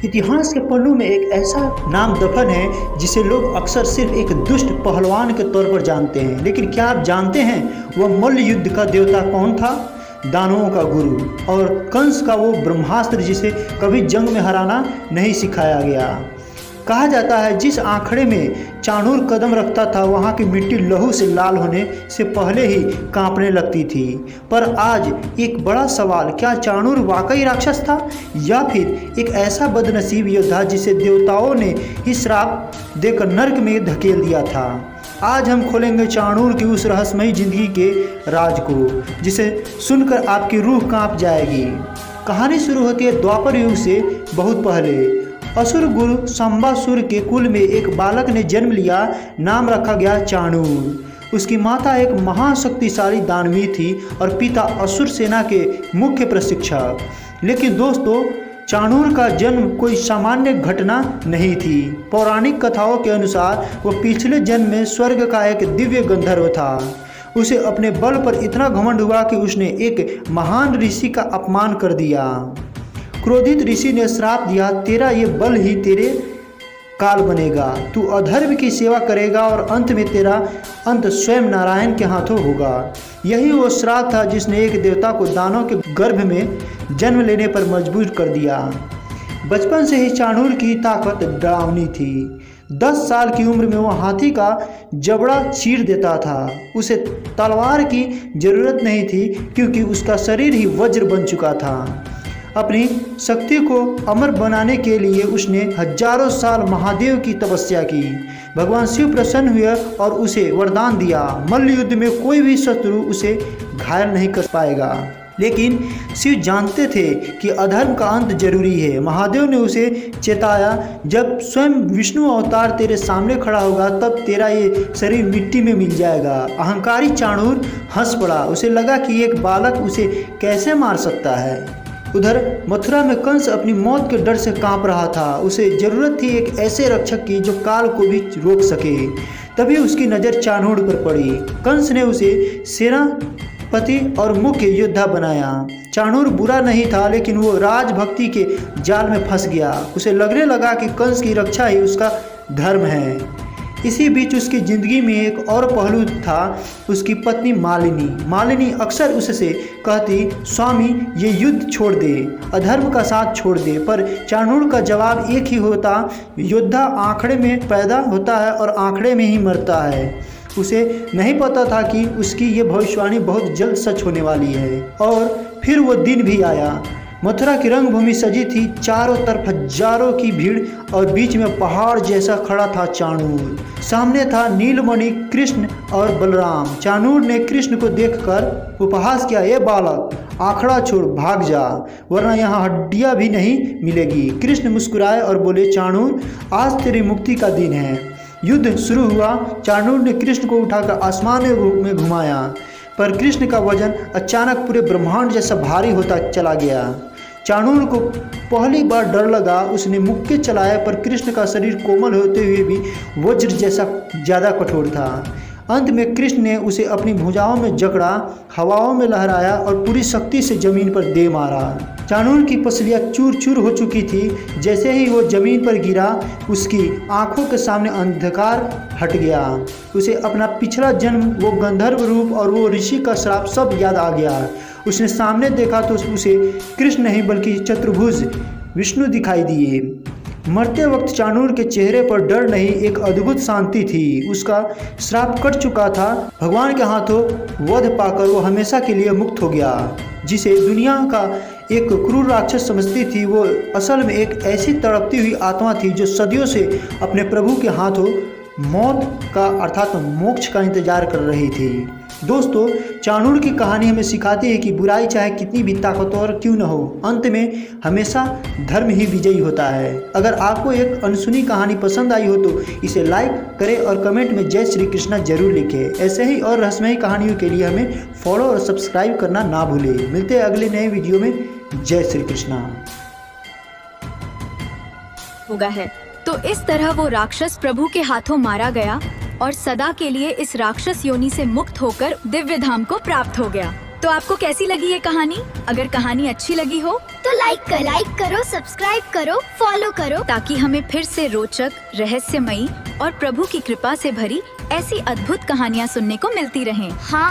इतिहास के पन्नों में एक ऐसा नाम दफन है जिसे लोग अक्सर सिर्फ एक दुष्ट पहलवान के तौर पर जानते हैं, लेकिन क्या आप जानते हैं वह मल्ल युद्ध का देवता कौन था? दानवों का गुरु और कंस का वो ब्रह्मास्त्र जिसे कभी जंग में हराना नहीं सिखाया गया। कहा जाता है जिस आंखड़े में चाणूर कदम रखता था वहाँ की मिट्टी लहू से लाल होने से पहले ही कांपने लगती थी। पर आज एक बड़ा सवाल, क्या चाणूर वाकई राक्षस था या फिर एक ऐसा बदनसीब योद्धा जिसे देवताओं ने ही श्राप देकर नर्क में धकेल दिया था? आज हम खोलेंगे चाणूर की उस रहस्यमयी जिंदगी के राज को जिसे सुनकर आपकी रूह कांप जाएगी। कहानी शुरू होती है द्वापर युग से बहुत पहले। असुर गुरु संबासुर के कुल में एक बालक ने जन्म लिया। नाम रखा गया चाणूर। उसकी माता एक महाशक्तिशाली दानवी थी और पिता असुर सेना के मुख्य प्रशिक्षक। लेकिन दोस्तों, चाणूर का जन्म कोई सामान्य घटना नहीं थी। पौराणिक कथाओं के अनुसार वह पिछले जन्म में स्वर्ग का एक दिव्य गंधर्व था। उसे अपने बल पर इतना घमंड हुआ कि उसने एक महान ऋषि का अपमान कर दिया। क्रोधित ऋषि ने श्राप दिया, तेरा ये बल ही तेरे काल बनेगा, तू अधर्म की सेवा करेगा और अंत में तेरा अंत स्वयं नारायण के हाथों होगा। यही वो श्राप था जिसने एक देवता को दानव के गर्भ में जन्म लेने पर मजबूर कर दिया। बचपन से ही चाणूर की ताकत डरावनी थी। 10 साल की उम्र में वो हाथी का जबड़ा चीर देता था। उसे तलवार की जरूरत नहीं थी क्योंकि उसका शरीर ही वज्र बन चुका था। अपनी शक्ति को अमर बनाने के लिए उसने हजारों साल महादेव की तपस्या की। भगवान शिव प्रसन्न हुए और उसे वरदान दिया, मल्ल युद्ध में कोई भी शत्रु उसे घायल नहीं कर पाएगा। लेकिन शिव जानते थे कि अधर्म का अंत जरूरी है। महादेव ने उसे चेताया, जब स्वयं विष्णु अवतार तेरे सामने खड़ा होगा तब तेरा ये शरीर मिट्टी में मिल जाएगा। अहंकारी चाणूर हंस पड़ा। उसे लगा कि एक बालक उसे कैसे मार सकता है। उधर मथुरा में कंस अपनी मौत के डर से कांप रहा था। उसे जरूरत थी एक ऐसे रक्षक की जो काल को भी रोक सके। तभी उसकी नज़र चाणूर पर पड़ी। कंस ने उसे सेनापति और मुख्य योद्धा बनाया। चाणूर बुरा नहीं था, लेकिन वो राजभक्ति के जाल में फंस गया। उसे लगने लगा कि कंस की रक्षा ही उसका धर्म है। इसी बीच उसकी ज़िंदगी में एक और पहलू था, उसकी पत्नी मालिनी अक्सर उससे कहती, स्वामी ये युद्ध छोड़ दे, अधर्म का साथ छोड़ दे। पर चाणूर का जवाब एक ही होता, योद्धा आंकड़े में पैदा होता है और आंकड़े में ही मरता है। उसे नहीं पता था कि उसकी ये भविष्यवाणी बहुत जल्द सच होने वाली है। और फिर वो दिन भी आया। मथुरा की रंगभूमि सजी थी, चारों तरफ हजारों की भीड़ और बीच में पहाड़ जैसा खड़ा था चाणूर। सामने था नीलमणि, कृष्ण और बलराम। चाणूर ने कृष्ण को देखकर उपहास किया, ये बालक आंकड़ा छोड़ भाग जा, वरना यहाँ हड्डियाँ भी नहीं मिलेगी। कृष्ण मुस्कुराए और बोले, चाणूर आज तेरी मुक्ति का दिन है। युद्ध शुरू हुआ। चाणूर ने कृष्ण को उठाकर आसमान में घुमाया, पर कृष्ण का वजन अचानक पूरे ब्रह्मांड जैसा भारी होता चला गया। चाणूर को पहली बार डर लगा। उसने मुक्के चलाए, पर कृष्ण का शरीर कोमल होते हुए भी वज्र जैसा ज़्यादा कठोर था। अंत में कृष्ण ने उसे अपनी भुजाओं में जकड़ा, हवाओं में लहराया और पूरी शक्ति से जमीन पर दे मारा। चाणूर की पसलियाँ चूर चूर हो चुकी थी। जैसे ही वो जमीन पर गिरा, उसकी आंखों के सामने अंधकार हट गया। उसे अपना पिछला जन्म, वो गंधर्व रूप और वो ऋषि का श्राप सब याद आ गया। उसने सामने देखा तो उसे कृष्ण नहीं बल्कि चतुर्भुज विष्णु दिखाई दिए। मरते वक्त चाणूर के चेहरे पर डर नहीं, एक अद्भुत शांति थी। उसका श्राप कट चुका था। भगवान के हाथों वध पाकर वो हमेशा के लिए मुक्त हो गया। जिसे दुनिया का एक क्रूर राक्षस समझती थी, वो असल में एक ऐसी तड़पती हुई आत्मा थी जो सदियों से अपने प्रभु के हाथों मौत का अर्थात मोक्ष का इंतजार कर रही थी। दोस्तों, चाणूर की कहानी हमें सिखाती है कि बुराई चाहे कितनी भी ताकतवर क्यों न हो, अंत में हमेशा धर्म ही विजयी होता है। अगर आपको एक अनसुनी कहानी पसंद आई हो तो इसे लाइक करें और कमेंट में जय श्री कृष्णा जरूर लिखें। ऐसे ही और रहस्यमयी कहानियों के लिए हमें फॉलो और सब्सक्राइब करना ना भूलें। मिलते हैं अगले नए वीडियो में। जय श्री कृष्णा। होगा है तो इस तरह वो राक्षस प्रभु के हाथों मारा गया और सदा के लिए इस राक्षस योनि से मुक्त होकर दिव्य धाम को प्राप्त हो गया। तो आपको कैसी लगी ये कहानी? अगर कहानी अच्छी लगी हो तो तो लाइक करो, सब्सक्राइब करो, फॉलो करो, ताकि हमें फिर से रोचक, रहस्यमयी और प्रभु की कृपा से भरी ऐसी अद्भुत कहानियाँ सुनने को मिलती रहें। हाँ।